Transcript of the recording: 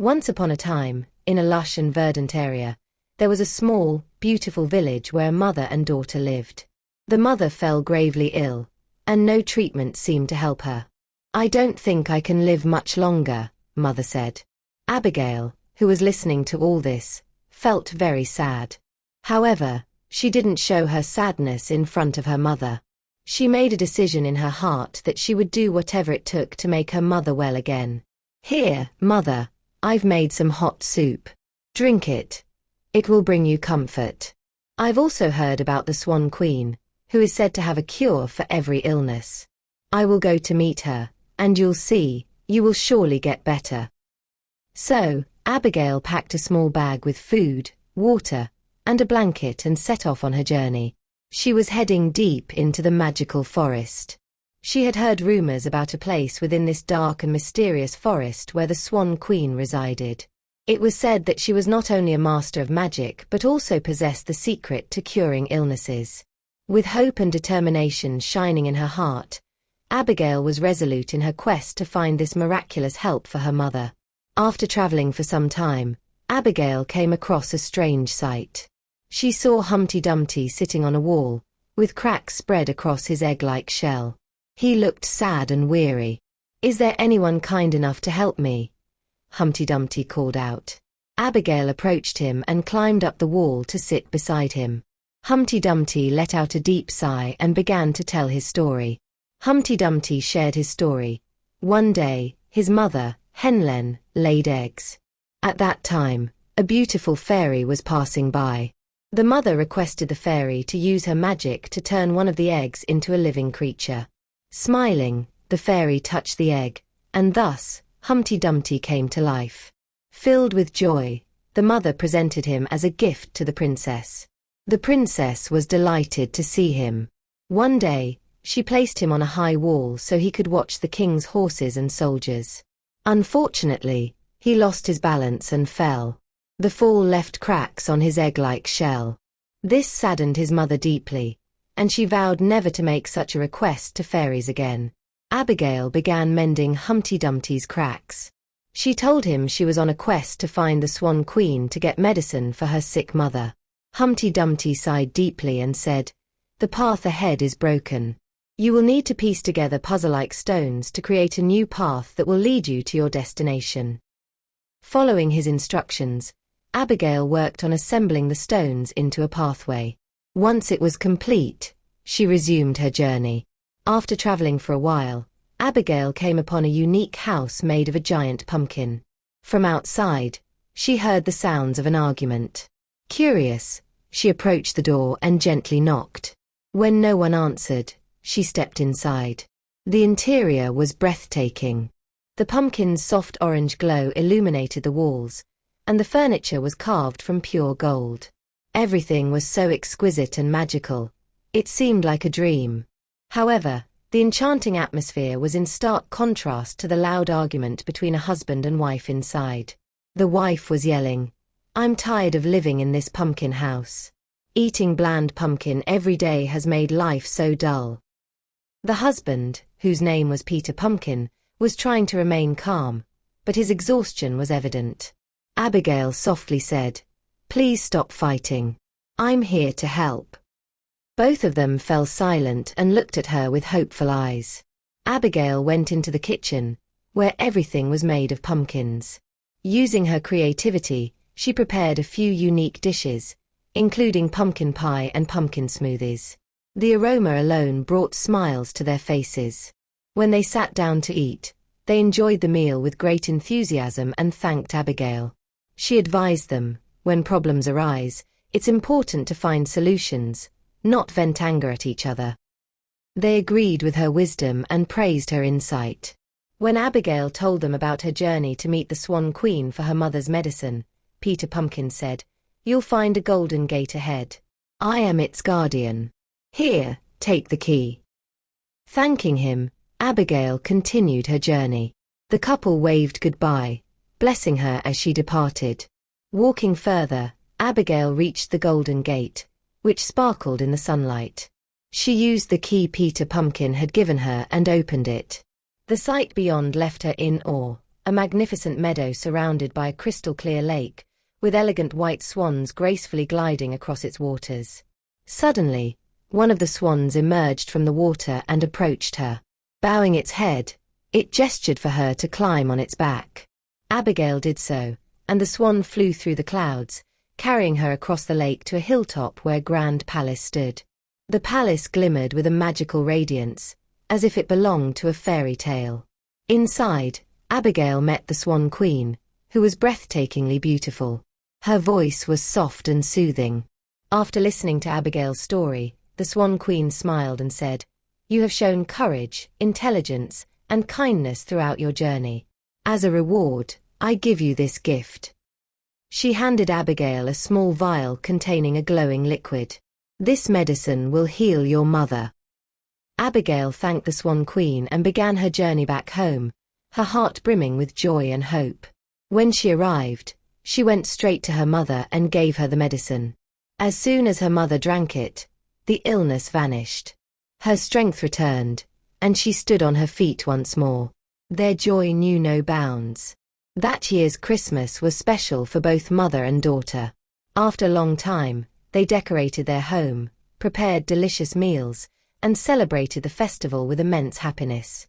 Once upon a time, in a lush and verdant area, there was a small, beautiful village where a mother and daughter lived. The mother fell gravely ill, and no treatment seemed to help her. "I don't think I can live much longer," Mother said. Abigail, who was listening to all this, felt very sad. However, she didn't show her sadness in front of her mother. She made a decision in her heart that she would do whatever it took to make her mother well again. "Here, Mother, I've made some hot soup. Drink it. It will bring you comfort. I've also heard about the Swan Queen, who is said to have a cure for every illness. I will go to meet her, and you'll see, you will surely get better." So, Abigail packed a small bag with food, water, and a blanket and set off on her journey. She was heading deep into the magical forest. She had heard rumors about a place within this dark and mysterious forest where the Swan Queen resided. It was said that she was not only a master of magic but also possessed the secret to curing illnesses. With hope and determination shining in her heart, Abigail was resolute in her quest to find this miraculous help for her mother. After traveling for some time, Abigail came across a strange sight. She saw Humpty Dumpty sitting on a wall, with cracks spread across his egg-like shell. He looked sad and weary. "Is there anyone kind enough to help me?" Humpty Dumpty called out. Abigail approached him and climbed up the wall to sit beside him. Humpty Dumpty let out a deep sigh and began to tell his story. Humpty Dumpty shared his story. One day, his mother, Henlen, laid eggs. At that time, a beautiful fairy was passing by. The mother requested the fairy to use her magic to turn one of the eggs into a living creature. Smiling, the fairy touched the egg, and thus, Humpty Dumpty came to life. Filled with joy, the mother presented him as a gift to the princess. The princess was delighted to see him. One day, she placed him on a high wall so he could watch the king's horses and soldiers. Unfortunately, he lost his balance and fell. The fall left cracks on his egg-like shell. This saddened his mother deeply, and she vowed never to make such a request to fairies again. Abigail began mending Humpty Dumpty's cracks. She told him she was on a quest to find the Swan Queen to get medicine for her sick mother. Humpty Dumpty sighed deeply and said, "The path ahead is broken. You will need to piece together puzzle-like stones to create a new path that will lead you to your destination." Following his instructions, Abigail worked on assembling the stones into a pathway. Once it was complete, she resumed her journey. After traveling for a while, Abigail came upon a unique house made of a giant pumpkin. From outside, she heard the sounds of an argument. Curious, she approached the door and gently knocked. When no one answered, she stepped inside. The interior was breathtaking. The pumpkin's soft orange glow illuminated the walls, and the furniture was carved from pure gold. Everything was so exquisite and magical, it seemed like a dream. However, the enchanting atmosphere was in stark contrast to the loud argument between a husband and wife inside. The wife was yelling, "I'm tired of living in this pumpkin house. Eating bland pumpkin every day has made life so dull." The husband, whose name was Peter Pumpkin, was trying to remain calm, but his exhaustion was evident. Abigail softly said, "Please stop fighting. I'm here to help." Both of them fell silent and looked at her with hopeful eyes. Abigail went into the kitchen, where everything was made of pumpkins. Using her creativity, she prepared a few unique dishes, including pumpkin pie and pumpkin smoothies. The aroma alone brought smiles to their faces. When they sat down to eat, they enjoyed the meal with great enthusiasm and thanked Abigail. She advised them, when problems arise, it's important to find solutions, not vent anger at each other. They agreed with her wisdom and praised her insight. When Abigail told them about her journey to meet the Swan Queen for her mother's medicine, Peter Pumpkin said, "You'll find a golden gate ahead. I am its guardian. Here, take the key." Thanking him, Abigail continued her journey. The couple waved goodbye, blessing her as she departed. Walking further, Abigail reached the golden gate, which sparkled in the sunlight. She used the key Peter Pumpkin had given her and opened it. The sight beyond left her in awe, a magnificent meadow surrounded by a crystal-clear lake, with elegant white swans gracefully gliding across its waters. Suddenly, one of the swans emerged from the water and approached her. Bowing its head, it gestured for her to climb on its back. Abigail did so, and the swan flew through the clouds, carrying her across the lake to a hilltop where Grand Palace stood. The palace glimmered with a magical radiance, as if it belonged to a fairy tale. Inside, Abigail met the Swan Queen, who was breathtakingly beautiful. Her voice was soft and soothing. After listening to Abigail's story, the Swan Queen smiled and said, "You have shown courage, intelligence, and kindness throughout your journey. As a reward, I give you this gift." She handed Abigail a small vial containing a glowing liquid. "This medicine will heal your mother." Abigail thanked the Swan Queen and began her journey back home, her heart brimming with joy and hope. When she arrived, she went straight to her mother and gave her the medicine. As soon as her mother drank it, the illness vanished. Her strength returned, and she stood on her feet once more. Their joy knew no bounds. That year's Christmas was special for both mother and daughter. After a long time, they decorated their home, prepared delicious meals, and celebrated the festival with immense happiness.